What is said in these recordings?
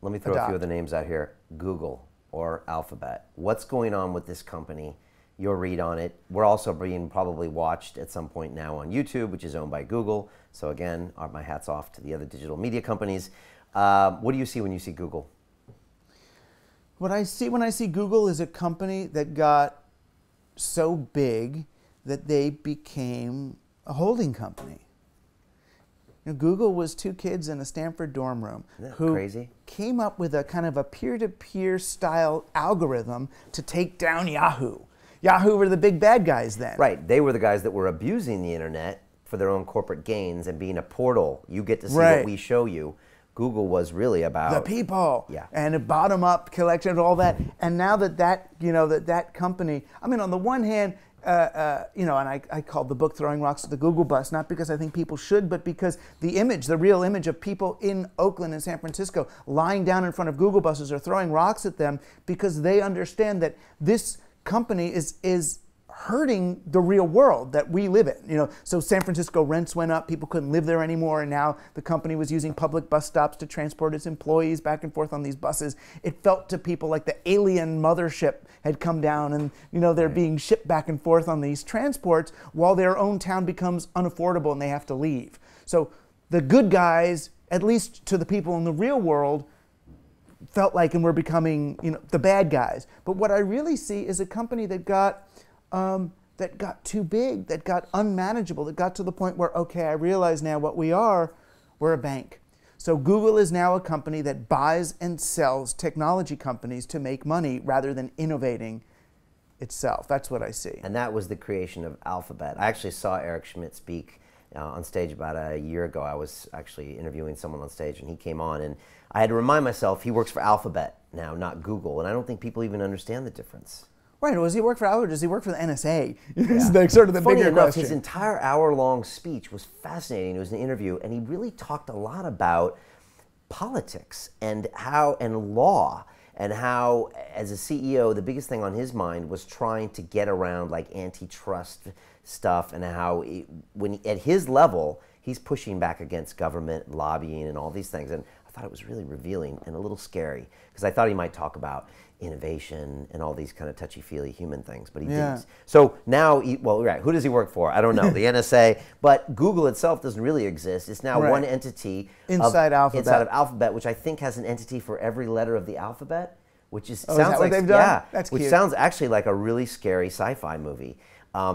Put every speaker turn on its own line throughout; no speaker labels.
let me throw a few of the names out here. Google or Alphabet. What's going on with this company? Your read on it. We're also being probably watched at some point now on YouTube, which is owned by Google. So again, my hat's off to the other digital media companies. What do you see when you see Google?
What I see when I see Google is a company that got so big that they became a holding company. You know, Google was two kids in a Stanford dorm room who came up with a kind of a peer-to-peer style algorithm to take down Yahoo. Yahoo were the big bad guys then.
Right. They were the guys that were abusing the internet for their own corporate gains and being a portal. You get to see what we show you. Google was really about
the people, and a bottom-up collection of all that. And now that you know that company, I mean, on the one hand, you know, and I called the book "Throwing Rocks at the Google Bus," not because I think people should, but because the image, the real image of people in Oakland and San Francisco lying down in front of Google buses or throwing rocks at them because they understand that this company is hurting the real world that we live in. You know, so San Francisco rents went up, people couldn't live there anymore, and now the company was using public bus stops to transport its employees back and forth on these buses. It felt to people like the alien mothership had come down and, you know, they're being shipped back and forth on these transports while their own town becomes unaffordable and they have to leave. So the good guys, at least to the people in the real world, felt like and were becoming, you know, the bad guys. But what I really see is a company that got too big, that got unmanageable, that got to the point where, okay, I realize now what we are, we're a bank. So Google is now a company that buys and sells technology companies to make money rather than innovating itself. That's what I see.
And that was the creation of Alphabet. I actually saw Eric Schmidt speak on stage about a year ago. I was actually interviewing someone on stage and he came on and I had to remind myself he works for Alphabet now, not Google. And I don't think people even understand the difference.
Right, does he work for Alphabet or does he work for the NSA? It's like sort of the bigger question.
His entire hour-long speech was fascinating. It was an interview, and he really talked a lot about politics and law, and how, as a CEO, the biggest thing on his mind was trying to get around like antitrust stuff, and how at his level, he's pushing back against government lobbying and all these things. And I thought it was really revealing and a little scary because I thought he might talk about innovation and all these kind of touchy-feely human things, but he didn't. So now, who does he work for? I don't know, the NSA, but Google itself doesn't really exist. It's now one entity
inside of
Alphabet, which I think has an entity for every letter of the alphabet, which is
sounds like what they've done? That's
which
cute.
Sounds actually like a really scary sci-fi movie.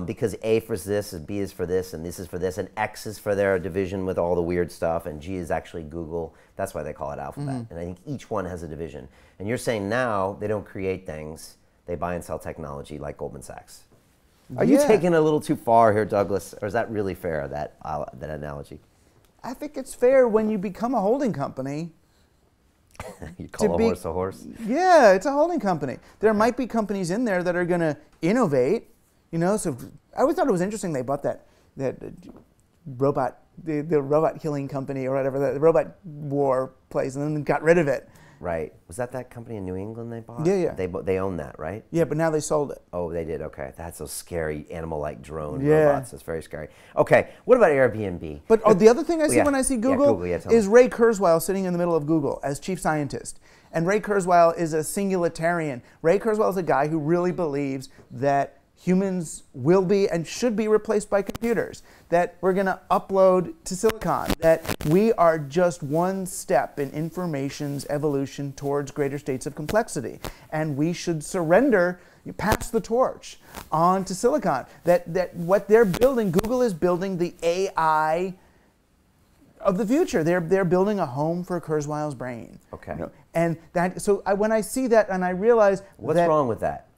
Because A for this, and B is for this, and this is for this, and X is for their division with all the weird stuff, and G is actually Google. That's why they call it Alphabet. And I think each one has a division. And you're saying now they don't create things, they buy and sell technology like Goldman Sachs. Are you taking a little too far here, Douglas, or is that really fair, that analogy?
I think it's fair when you become a holding company.
You call a horse a horse?
Yeah, it's a holding company. There might be companies in there that are going to innovate. You know, so I always thought it was interesting they bought that robot, the robot killing company or whatever, the robot war place, and then got rid of it.
Right. Was that company in New England they bought?
Yeah.
They own that, right?
Yeah, but now they sold it.
Oh, they did. Okay. That's those scary animal-like drone robots. That's very scary. Okay. What about Airbnb?
But the other thing I see when I see Google is Ray Kurzweil sitting in the middle of Google as chief scientist. And Ray Kurzweil is a singularitarian. Ray Kurzweil is a guy who really believes that humans will be and should be replaced by computers, that we're going to upload to silicon, that we are just one step in information's evolution towards greater states of complexity, and we should surrender, pass the torch on to silicon. That what they're building, Google is building the AI of the future. They're building a home for Kurzweil's brain.
Okay.
You know, and so when I see that and I realize
what's wrong with that?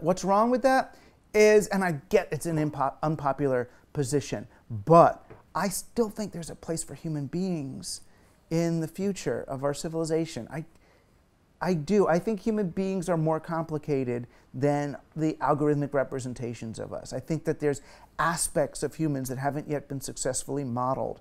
What's wrong with that is, and I get it's an unpopular position, but I still think there's a place for human beings in the future of our civilization. I do. I think human beings are more complicated than the algorithmic representations of us. I think that there's aspects of humans that haven't yet been successfully modeled.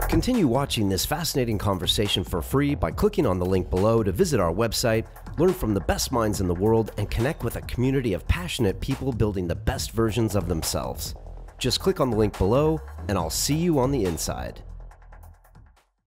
Continue watching this fascinating conversation for free by clicking on the link below to visit our website, learn from the best minds in the world, and connect with a community of passionate people building the best versions of themselves. Just click on the link below, and I'll see you on the inside.